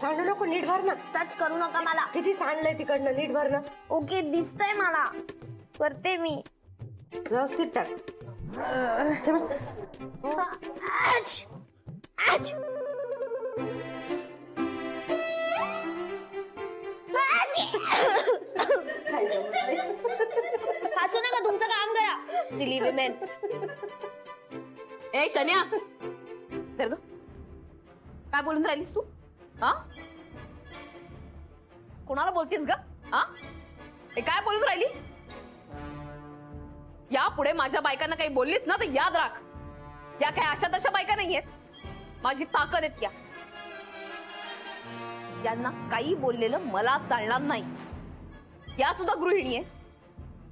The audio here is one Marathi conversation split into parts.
सांडू नको, नीट भर ना. टच करू नका मला. किती सांडलंय तिकडनं, नीट भर ना. ओके, दिसतंय मला, करते मी. व्यवस्थित टाक. हसू नका, तुमचं काम करा. Silly women. ए शन्या, काय बोलून राहिलीस तू? हा, कोणाला बोलतेस ग? हा, काय बोलून राहिली? या पुढे माझ्या बायकांना काही बोललीस ना तर याद राख, या काय अशा तशा बायका नाहीयेत. माझी ताकद आहेत त्या. यांना काही बोललेलं मला चालणार नाही. या सुद्धा गृहिणी आहेत.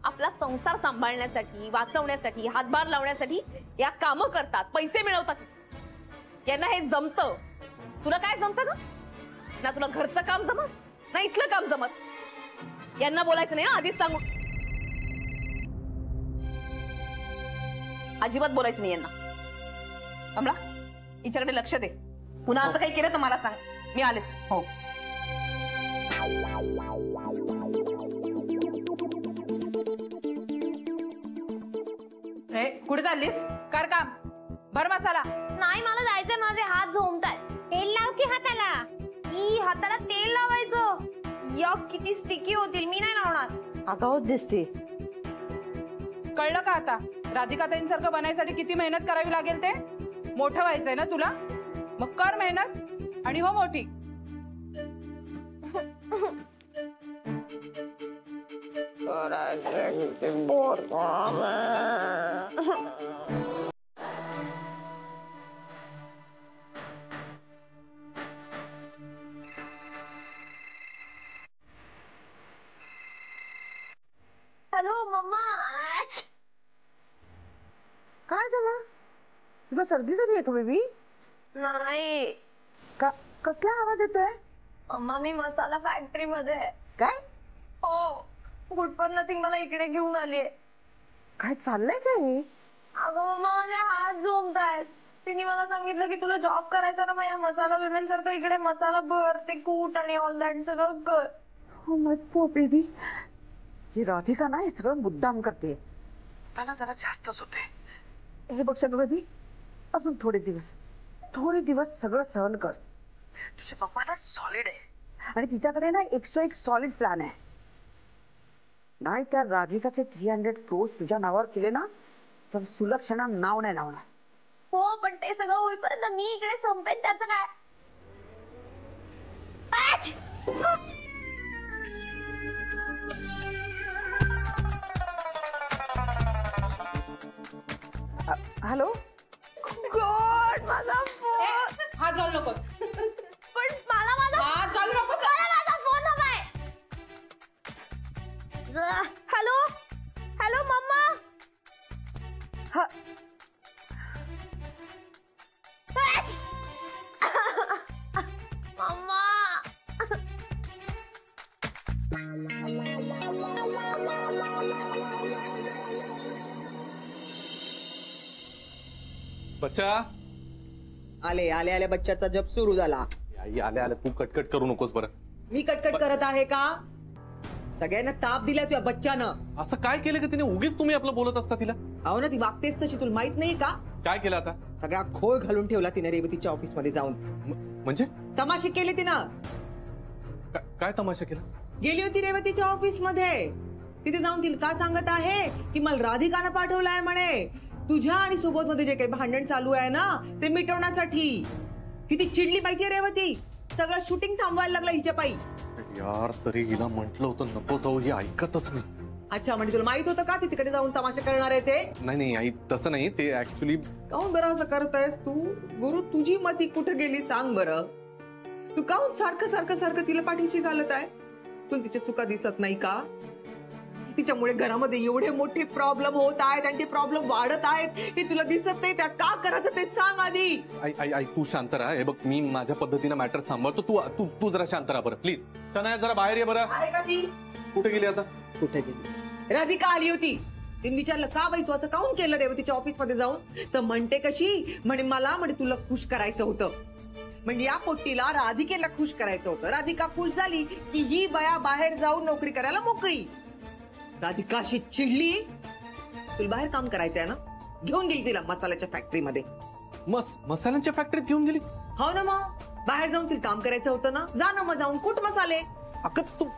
आपला संसार सांभाळण्यासाठी, वाचवण्यासाठी, हातभार लावण्यासाठी या कामं करतात, पैसे मिळवतात. यांना हे जमतं. तुला काय जमतं ग? ना तुला घरचं काम जमत, ना इथलं काम जमत. यांना बोलायचं नाही, आधीच सांगू. अजिबात बोलायचं नाही यांना. कमला, हिच्याकडे लक्ष दे. पुन्हा असं काही केलं तर मला सांग. मी आलेच. हो. कुठे चाललीस? कर काम, भर मसाला. नाही, मला जायचंय. माझे हात झोंबतायत. तेल लाव की हाताला. हाताला तेल लावायचं? या किती स्टिकी होतील. मी नाही लावणार. आगाऊच दिसते. कळलं का आता? राधिका ताईंसारखं बनायसाठी किती मेहनत करावी लागेल ते? मोठं व्हायचंय ना तुला, मग कर मेहनत आणि हो मोठी. Hello mamma. काय झालं? तुला सर्दी झाली आहे का बेबी? नाही. कसला आवाज येतोय? मम्मा, मी मसाला फॅक्टरी मध्ये आहे. काय? हो, गुड फॉर नथिंग मला इकडे घेऊन आली. काय चाललंय काय? अगं मम्मा, माझे हात झोंबतायत. तिने मला सांगितलं की तुला जॉब करायचा ना, माझ्या मसाला विमेन सारखं इकडे मसाला भर, ते कूट आणि ऑल दॅट सगळं कर. हो माय पोर बेबी. ही राधिका ना हे सगळं मुद्दाम करते. त्याला जरा जास्तच होते. हे बघ सगळं बेबी, अजून थोडे दिवस सगळं सहन कर. तुझ्या पप्पा ना सॉलिड आहे आणि तिच्याकडे ना 101 सॉलिड प्लॅन आहे. नाही त्या राधिकाचे 300 crores तुझ्या नावावर केले ना तर सुलक्षणा नाव नाही लावणार. हो, पण ते सगळं होईपर्यंत मी इकडे संपेन. त्याचं काय? हॅलो. गॉड, माझा फोन. हात घालू नकोस. पण मला माझा हात घालू नकोस. माझा फोन हवाय. Hello hello mamma. मम्मा. बच्चा. आले आले आले, बच्चाचा जप सुरू झाला. आई आले आले, तू कटकट करू नकोस बरं. मी कटकट करत आहे का? सगळ्यांना ताप दिला तुझ्या बच्चानं. असं काय केलं की तिने? उगीच तुम्ही आपलं बोलत असता तिला. अहो ना, ती वागतेच तशी, तुला माहित नाही का? काय केलं आता? सगळा खोळ घालून ठेवला तिने रेवतीच्या ऑफिस मध्ये जाऊन. म्हणजे तमाशे केले तिनं. काय तमाशा केला? गेली होती रेवतीच्या ऑफिस मध्ये. तिथे जाऊन तिला का सांगत आहे की मला राधिकानं पाठवलाय म्हणे तुझ्या आणि सोबत मध्ये जे काही भांडण चालू आहे ना ते मिटवण्यासाठी. किती चिडली माहितीये रेवती. सगळं शूटिंग थांबवायला लागलं हिच्या पायी. यार, तरी हिला म्हटलं होतं नको जाऊ, ही ऐकतच नाही. अच्छा, म्हणजे तुला माहित होतं का ती तिकडे जाऊन तमाशा करणार आहे ते? नाही आई, तसं नाही. ते ऍक्च्युली. काऊन बरं असं करतायस तू? गुरु, तुझी मती कुठे गेली सांग बरं. तू काऊन सारखं सारखं सारखं तिला पाठीशी घालत आहे? तुला तिच्या चुका दिसत नाही का? तिच्यामुळे घरामध्ये एवढे मोठे प्रॉब्लेम होत आहेत आणि ते प्रॉब्लेम वाढत आहेत हे तुला दिसत नाही? त्या का करायचं ते सांग आधी. आई तू शांत राहा. हे बघ, मी माझ्या पद्धतीने मॅटर सांभाळतो. तू तू जरा शांत राहा बरं प्लीज. शनाया, जरा बाहेर ये बरं. आहे का ती? कुठे गेली आता? कुठे गेली? राधिका आली होती. तिने विचारलं का बाई तू असं काऊन केलं रेवतीच्या ऑफिसमध्ये जाऊन, तर म्हणते कशी म्हणे मला तुला खुश करायचं होतं. म्हणजे या पोट्टीला राधिकेला खुश करायचं होतं. राधिका खुश झाली की ही बया बाहेर जाऊन नोकरी करायला मोकळी. राधिका अशी चिडली, तुला बाहेर काम करायचंय ना, घेऊन गेली तिला मसाल्याच्या फॅक्टरीमध्ये. मसाल्यांच्या फॅक्टरीत घेऊन गेली? हो ना, मग बाहेर जाऊन तिला काम करायचं होतं ना, जा ना मग जाऊन कुट मसाले. अगं तू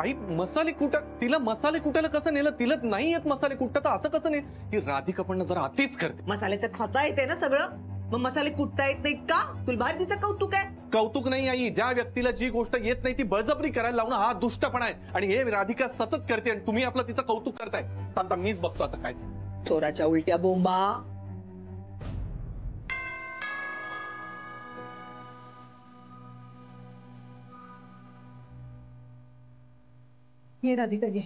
आई मसाले कुठं, तिला मसाले कुटायला कसं नेलं? तिला नाही येत मसाले कुठं, तर असं कसं नाही? ही राधिका पण जरा अतिच करते. मसाल्याचं खाता येते ना सगळं, मग मसाले कुटता येत नाहीत का? तुला बाहेर तिचं कौतुक आहे? कौतुक नाही आई, ज्या व्यक्तीला जी गोष्ट येत नाही ती बळजबरी करायला लावणं हा दुष्टपणा आहे. आणि हे राधिका सतत करते आणि तुम्ही आपलं तिचं कौतुक करताय. आता मीच बघतो आता काय. चोराच्या उलट्या बोंबा. ये राधिका ये.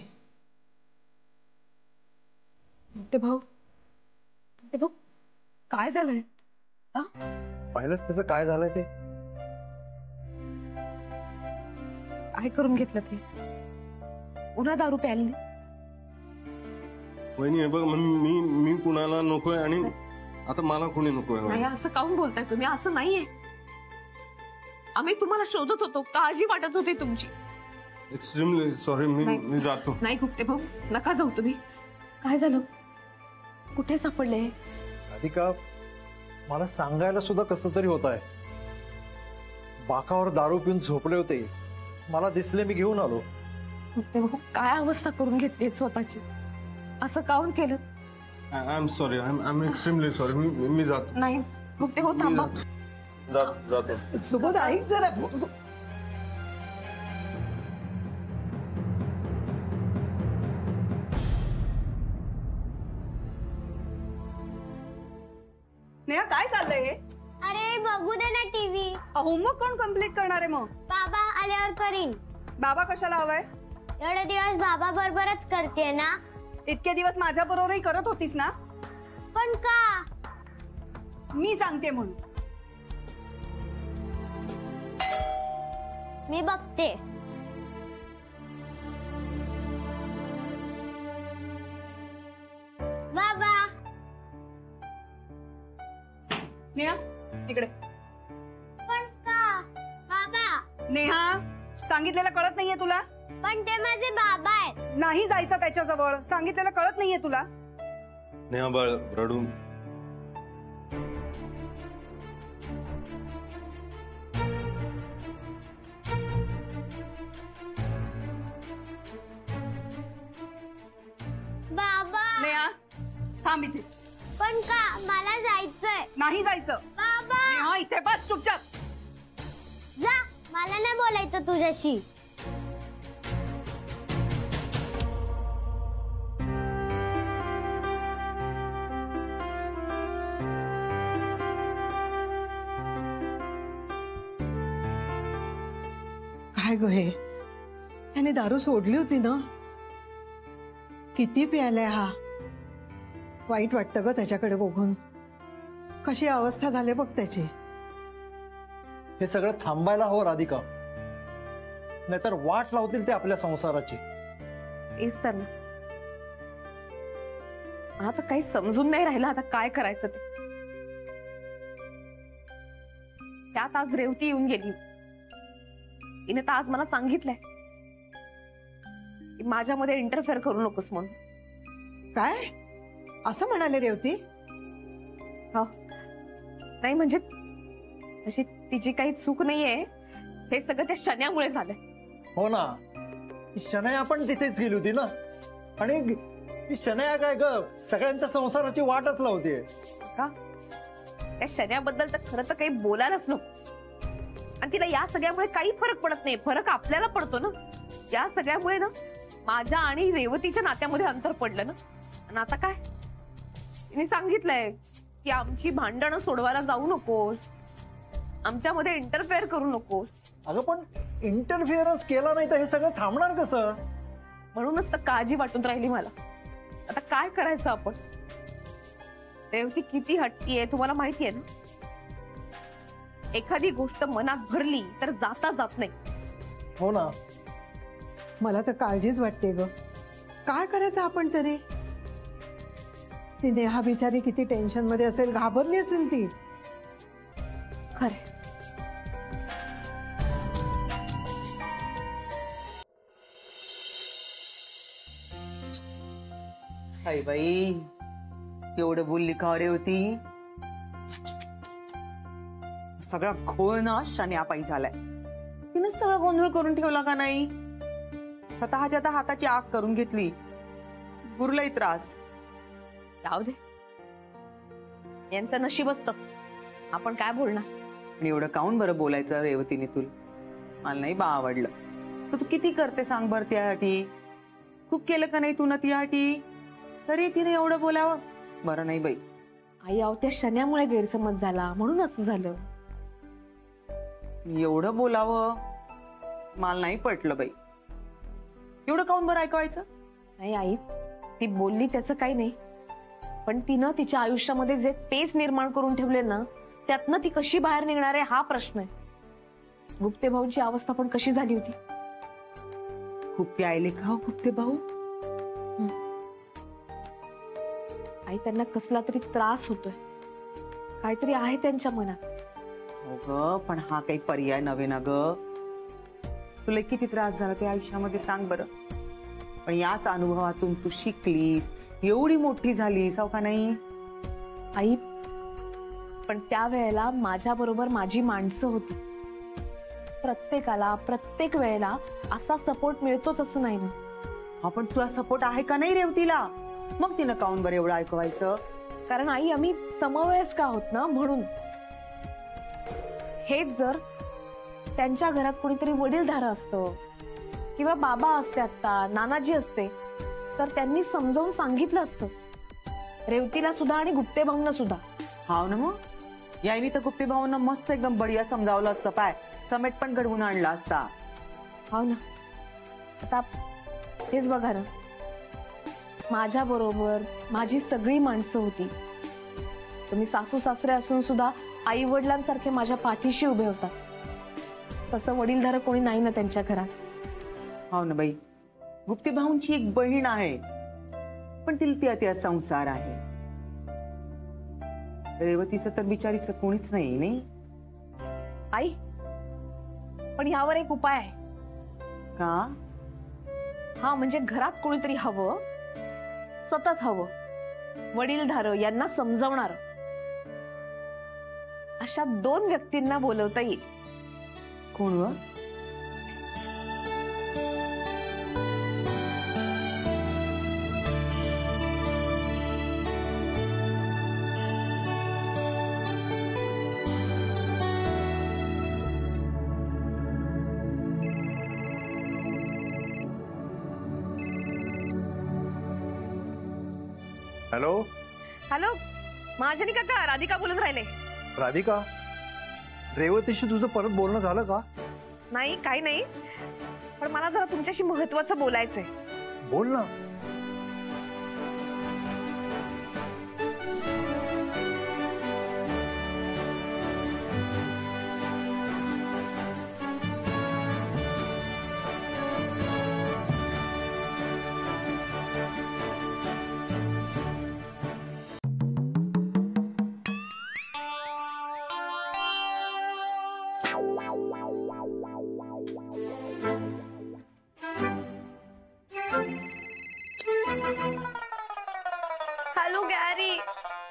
ते भाऊ काय झालंय? पाहिलंच त्याचं काय झालंय ते. काय करून घेतलं ते? उन्हा दारू प्यायला? वहिनी हे बघ, मी कुणाला नकोय आणि आता मला कोणी नकोय. नाही असं काऊन बोलताय तुम्ही? असं नाहीये. आम्ही तुम्हाला शोधत होतो, काळजी वाटत होती तुमची. एक्स्ट्रीमली सॉरी, मी जातो. नाही गुप्ते भाऊ, नका जाऊ तुम्ही. काय झालं? कुठे सापडले? राधिका, मला सांगायला सुद्धा कसं तरी होत आहे. बाकावर दारू पिऊन झोपले होते, मला दिसले, मी घेऊन आलो. गुप्ते भाऊ काय अवस्था करून घेतली स्वतःची? असं काऊन केलं? I am sorry, I am extremely sorry. मी जातो. नाही गुप्ते भाऊ थांबा. जातो. सुबोध ऐक जरा. नेहा काय चाललंय हे? अरे बघू दे ना टीव्ही. होमवर्क कोण कम्प्लीट करणार आहे मग? बाबा आल्यावर करीन. बाबा कशाला हवाय? एवढे दिवस बाबा बरोबरच करते ना. इतके दिवस माझ्या बरोबरही करत होतीस ना? पण का? मी सांगते म्हणून. मी बघते. बाबा नेहा इकडे. पण का? बाबा. नेहा सांगितलेलं कळत नाहीये तुला? पण ते माझे बाबा आहेत. नाही जायचं त्याच्याजवळ. सांगितलेलं कळत नाहीये तुला? नेहा बाळ रडून. बाबा. नेहा थांब इथेच. पण का? मला जायचंय. नाही जायचं. बाबा नेहा इथे बस चुपचाप. जा, मला नाही बोलायचं तुझ्याशी. काय ग हे? त्याने दारू सोडली होती ना? किती प्यायलाय हा. वाईट वाटतं ग त्याच्याकडे बघून. कशी अवस्था झाली बघ त्याची. हे सगळं थांबायला हवं राधिका, नाहीतर वाट लावतील ते आपल्या संसाराची. तेच तर ना. आता काही समजून नाही राहिलं आता काय करायचं ते. त्यात आज रेवती येऊन गेली. तिने तर आज मला सांगितलंय की माझ्यामध्ये इंटरफेअर करू नकोस म्हणून. काय असं म्हणाले रेवती? हो नाही म्हणजे तशी तिची काही चूक नाहीये. हे सगळं त्या शन्यामुळे झालंय. हो ना, शनया पण तिथेच गेली होती ना. आणि ती शनया काय ग सगळ्यांच्या संसाराची वाटच लावते का? त्या शन्याबद्दल तर खरं तर काही बोलायलाच नको. आणि तिला या सगळ्यामुळे काही फरक पडत नाही. फरक आपल्याला पडतो ना. या सगळ्यामुळे ना माझ्या आणि रेवतीच्या नात्यामध्ये अंतर पडलं ना. आणि आता काय तिने सांगितलंय की आमची भांडणं सोडवायला जाऊ नकोस, आमच्यामध्ये इंटरफेअर करू नकोस. अगं पण इंटरफिअरन्स केला नाही तर हे सगळं थांबणार कसं? म्हणूनच तर काळजी वाटून राहिली मला. आता काय करायचं आपण? रेवती किती हट्टी आहे तुम्हाला माहिती आहे ना. एखादी गोष्ट मनात भरली तर जाता जात नाही. हो ना. मला तर काळजीच वाटते ग. काय करायचं आपण तरी? ती नेहा बिचारी किती टेन्शन मध्ये असेल, घाबरली असेल ती. खरे आई बाई, एवढं बोलली का रे होती? सगळा घोळ ना शन्यापायी झालाय. तिने सगळं गोंधळ करून ठेवला का नाही? स्वतःच्या हाताची आग करून घेतली. गुरुलाही त्रास. जाऊ दे, यांचं नशीबच तसं. आपण काय बोलणार? आणि एवढं काऊन बरं बोलायचं रेवतीने तुला? मला नाही बा आवडलं. तर तू किती करते सांग बरं त्यासाठी? खूप केलं का नाही तू ना त्यासाठी? तरी तिने एवढं बोलावं? बरं नाही बाई. आई अहो, त्या शन्यामुळे गैरसमज झाला म्हणून असं झालं. एवढं बोलावं मला नाही पटलं बाई. एवढं काऊन बरं ऐकवायचं? नाही आई, ती बोलली त्याचं काही नाही, पण तिनं तिच्या आयुष्यामध्ये जे पेच निर्माण करून ठेवले ना, त्यातनं ती कशी बाहेर निघणार आहे हा प्रश्न आहे. गुप्ते भाऊंची अवस्था पण कशी झाली होती. खूप प्यायले का हो गुप्ते भाऊ? आई, त्यांना कसला तरी त्रास होतोय, काहीतरी आहे त्यांच्या मनात. हो ग, पण हा काही पर्याय नव्हे ना ग. तुला किती त्रास झाला ते आयुष्यामध्ये सांग बरं. पण याच अनुभवातून तू शिकलीस, एवढी मोठी झालीस, हो का नाही? आई, पण त्या वेळेला माझ्या बरोबर माझी माणसं होती. प्रत्येकाला प्रत्येक वेळेला असा सपोर्ट मिळतोच असं नाही ना. आपण तुला सपोर्ट आहे का नाही रेवतीला? मग तिनं काऊन बरं एवढं ऐकवायचं? कारण आई, आम्ही समवयस्क आहोत ना म्हणून. हेच जर त्यांच्या घरात कोणीतरी वडीलधारं असतं किंवा बाबा असते, आता नानाजी असते, तर त्यांनी समजावून सांगितलं असतं रेवतीला सुद्धा आणि गुप्ते भाऊंना सुद्धा. हाव ना, मग यायनी तर गुप्ते भाऊंना मस्त एकदम बढिया समजावलं असतं. पाय समेट पण घडवून आणला असता. हो ना. आता तेच बघा ना, माझ्या बरोबर माझी सगळी माणसं होती. तुम्ही सासू सासरे असून सुद्धा आई वडिलांसारखे माझ्या पाठीशी उभे होतात. तसं वडीलधारं कोणी नाही ना त्यांच्या घरात. हो ना बाई, गुप्ते भाऊंची एक बहीण आहे, पण तिला त्या संसार आहे. रेवतीचं तर बिचारीचं कोणीच नाही. आई, पण यावर एक उपाय आहे. का? हा, म्हणजे घरात कोणीतरी हवं, सतत हवं, वडीलधारं, यांना समजवणार. अशा 2 व्यक्तींना बोलवता येईल. कोण व? हॅलो हॅलो, महाजनी काका, राधिका बोलत राहिले. राधिका, रेवतीशी तुझं परत बोलणं झालं का? नाही, काही नाही, पण मला जरा तुमच्याशी महत्वाचं बोलायचंय. बोल ना. Hello Gary.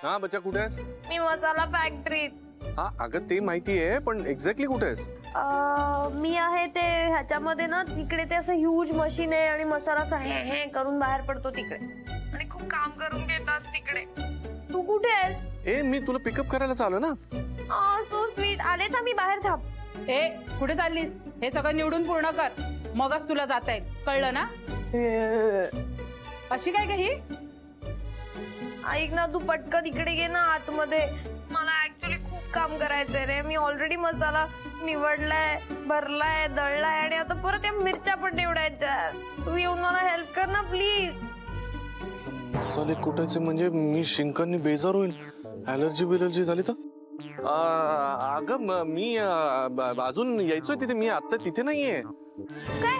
हा बच्चा, कुठे आहेस? मी मसाला फॅक्टरीत. हा अगं ते माहिती आहे, पण एक्झॅक्टली कुठे आहेस? मी आहे ते ह्याच्यामध्ये ना, तिकडे ते असं ह्यूज मशीन आहे आणि मसाला असं हे करून बाहेर पडतो तिकडे, आणि खूप काम करून घेतात तिकडे. तू कुठे आहेस? ए, मी तुला पिकअप करायला चालू ना. So sweet. आले तर मी बाहेर थांब. ए, कुठे चाललीस? हे सगळं निवडून पूर्ण कर, मगच तुला जाता येईल, कळलं ना? अशी काय ही? ऐक ना, तू पटकन इकडे घे ना आतमध्ये. मला ऍक्च्युली खूप काम करायचंय रे. मी ऑलरेडी मसाला निवडलाय, भरलाय, दळलाय, आणि आता परत या मिरच्या पण निवडायच्या. तू येऊन मला हेल्प कर ना प्लीज. मसाले कुटायचे म्हणजे मी शिंकांनी बेजार होईल. ॲलर्जी बिलर्जी झाली तर? अगं मी अजून यायचोय तिथे. मी आता तिथे नाहीये. काय?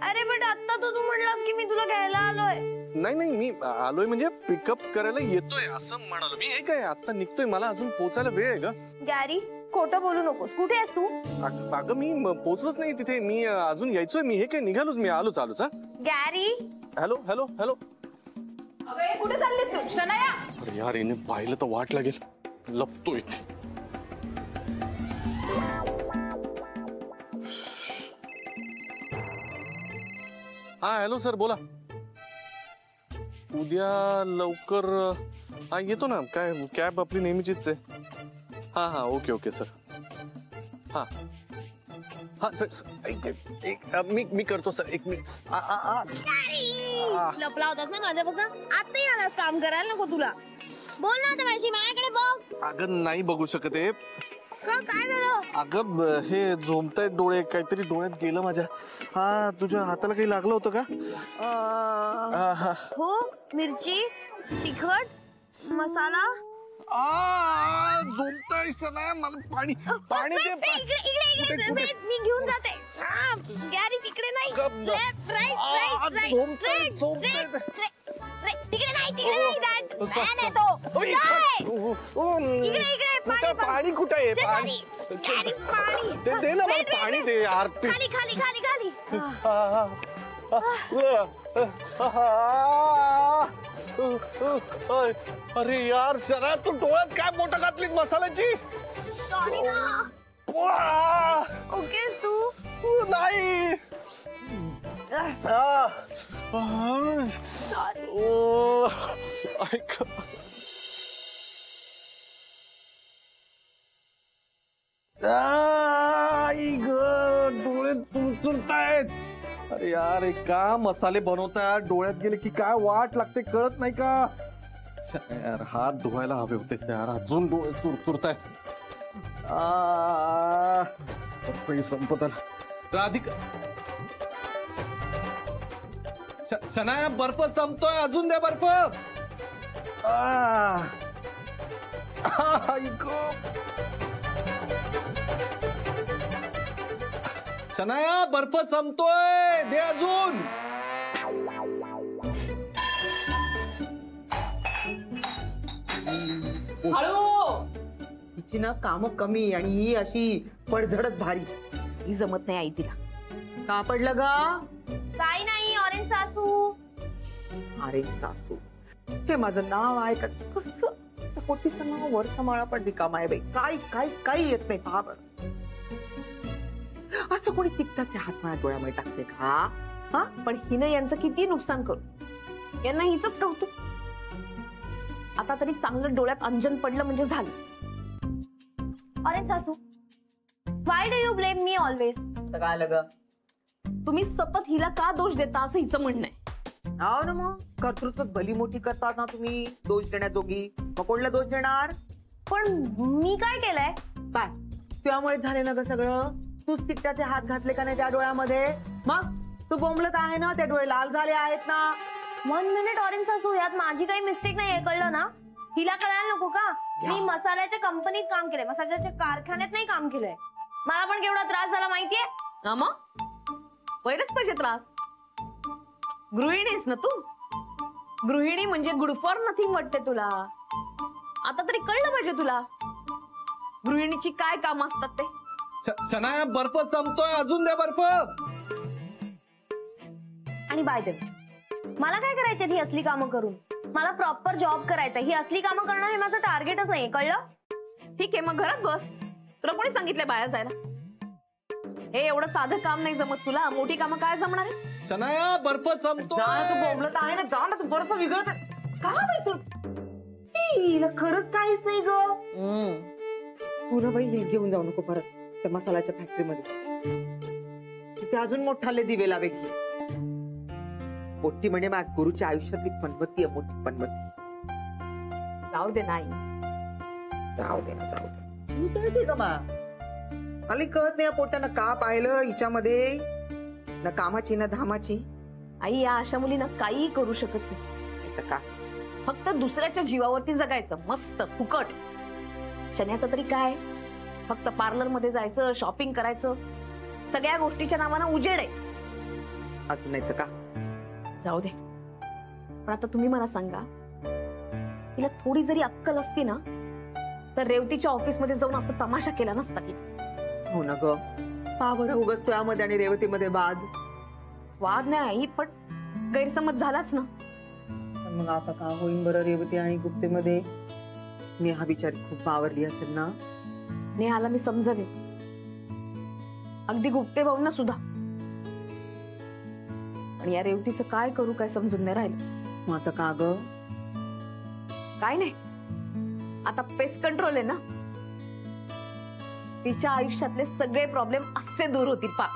अरे बट आता तू म्हणलास की मी तुला घ्यायला आलोय. नाही नाही, मी आलोय म्हणजे पिकअप करायला येतोय असं म्हणालो मी. हे काय आता निघतोय, मला अजून पोचायला वेळ आहे ग. गॅरी खोटं बोलू नकोस. कुठे आहेस तू? अगं मी पोचलोच नाही तिथे, मी अजून यायचोय. मी हे काय निघालोच, मी आलोच. हा गॅरी हॅलो हॅलो हॅलो. कुठे चाललीस तू शनाया? अरे यार, हिने पाहिलं तर वाट लागेल. लपतो इथे. हा हॅलो सर, बोला. उद्या लवकर हा येतो ना. काय कॅब आपली नेहमीचीच आहे. हा हा ओके ओके सर. हा हा सर मी करतो सर. एक मिनिट. लपला होतास ना माझ्यापासून? आता आलास काम करायला नको तुला? बोल ना आता माझी, माझ्याकडे बघ. अगं नाही बघू शकत आहे. काय झालं? अगं हे झोमतायत डोळे, काहीतरी डोळ्यात गेलं माझ्या. हा तुझ्या हाताला काही लागलं होतं का? हो, मिरची, तिखट, मसाला. झोमताय सना, मला पाणी पाणी दे. इकडे मी घेऊन जाते. गॅरी तिकडे नाही, लेफ्ट राईट राईट स्ट्रेट. तिकडे नाही पाणी कुठे आहे? दे ना मला पाणी दे यार. खाली अरे यार शरा, तू डोळ्यात काय मोठं घातलीस मसाल्याची? ओकेस तू? नाही. ऐक, डोळे चुरचुरतायत. अरे यार, एक का मसाले बनवतात, डोळ्यात गेले की काय वाट लागते कळत नाही का यार. हात धुवायला हवे होते यार, अजून डोळे चुरचुरतायत. संपत आला. राधिका, शनाया बर्फ संपतोय, अजून द्या बर्फ. शनाया बर्फ संपतोय, दे अजून. हळू. हिची ना कामं कमी आणि ही अशी पडझडच भारी. ही जमत नाही आई तिला. का पडलं गा? काही नाही ऑरेंज सासू. अरे सासू, हे माझं नाव आहे कसं पोटीचं नाव वर सांभाळा पण रिकाम आहे बाई. काही येत नाही. पहा बरं, असं कोणी तिकटाचे हात माझ्या डोळ्यामध्ये टाकते का? हा, पण हिनं यांचं किती नुकसान करू, यांना हिचंच कौतुक. आता तरी चांगलं डोळ्यात अंजन पडलं म्हणजे झालं. ऑरेंज सासू, why do you blame me always? काय लग? तुम्ही सतत हिला का दोष देता असं हिचं म्हणणं आहे. हो ना, मग कर्तृत्व भली मोठी करतात ना तुम्ही दोष देण्याजोगी. मग कोणला दोष देणार? पण मी काय केलंय? काय त्यामुळे झाले ना ग सगळं? तूच तिकटाचे हात घातले का नाही त्या डोळ्यामध्ये? मग तू बोंबलत आहे ना, ते डोळे लाल झाले आहेत ना. 1 मिनिट ऑरेंज सासू, यात माझी काही मिस्टेक नाही, कळलं ना? हिला कळायला नको का? मी मसाल्याच्या कंपनीत काम केलंय, मसाल्याच्या कारखान्यात नाही काम केलंय. मला पण केवढा त्रास झाला माहितीये? मग पहिलेच पाहिजे त्रास. गृहिणीस ना तू. गृहिणी म्हणजे गुड फॉर नथिंग वाटते तुला. आता तरी कळलं पाहिजे तुला गृहिणीची काय काम असतात ते. शनाया बर्फ संपतोय, अजून द्या बर्फ. आणि बाय द वे, मला काय करायचे ही असली कामं करून? मला प्रॉपर जॉब करायचा. ही असली कामं करणं हे माझं टार्गेटच नाही, कळलं? ठीक आहे, मग घरात बस. तुला कोणी सांगितलंय बाहेर जायला? हे एवढं साधं काम नाही जमत तुला. मोठी कामं काय जमणार आहे? शनाया बर्फ संपतोय. जा ना, तू बोंबलत आहे ना, जा ना, तू बर्फ विघळत का बाई? तू हिला खरंच काहीच नाही ग. तुला बाई हिल घेऊन जाऊ नको परत त्या मसाल्याच्या फॅक्टरीमध्ये. तिथे अजून मोठाले दिवे लावे. मोठी म्हणजे माझ्या गुरुच्या आयुष्यातली पणवती आहे, मोठी पणवती. जाऊ दे नाही. जाऊ दे ना, जाऊ दे. जीव जळते का मा? मला कळत नाही या पोटानं का पाहिलं हिच्यामध्ये. ना कामाची ना धामाची. आई, या अशा मुलींना काही करू शकत नाही. का फक्त दुसऱ्याच्या जीवावरती जगायचं, मस्त फुकट. शन्याचं तरी काय, फक्त पार्लर मध्ये जायचं, शॉपिंग करायचं. सगळ्या गोष्टीच्या नावानं उजेड आहे. अजून नाही तर का? जाऊ दे. पण आता तुम्ही मला सांगा, तिला थोडी जरी अक्कल असती ना तर रेवतीच्या ऑफिसमध्ये जाऊन असं तमाशा केला नसता तिने. हो ना ग, का बरं उगाच तुझ्यामध्ये आणि रेवतीमध्ये वाद? वाद नाही आई, पण गैरसमज झालाच ना. पण मग आता का होईन बरं रेवती आणि गुप्तेमध्ये? नेहा बिचारी खूप बावरली असेल ना. नेहाला मी समजले, अगदी गुप्ते भाऊंना सुद्धा. आणि या रेवतीचं काय करू काय समजून नाही राहिलं. मग आता का ग? काय नाही, आता पेस्ट कंट्रोल आहे ना. तिच्या आयुष्यातले सगळे प्रॉब्लेम असे दूर होतील पा.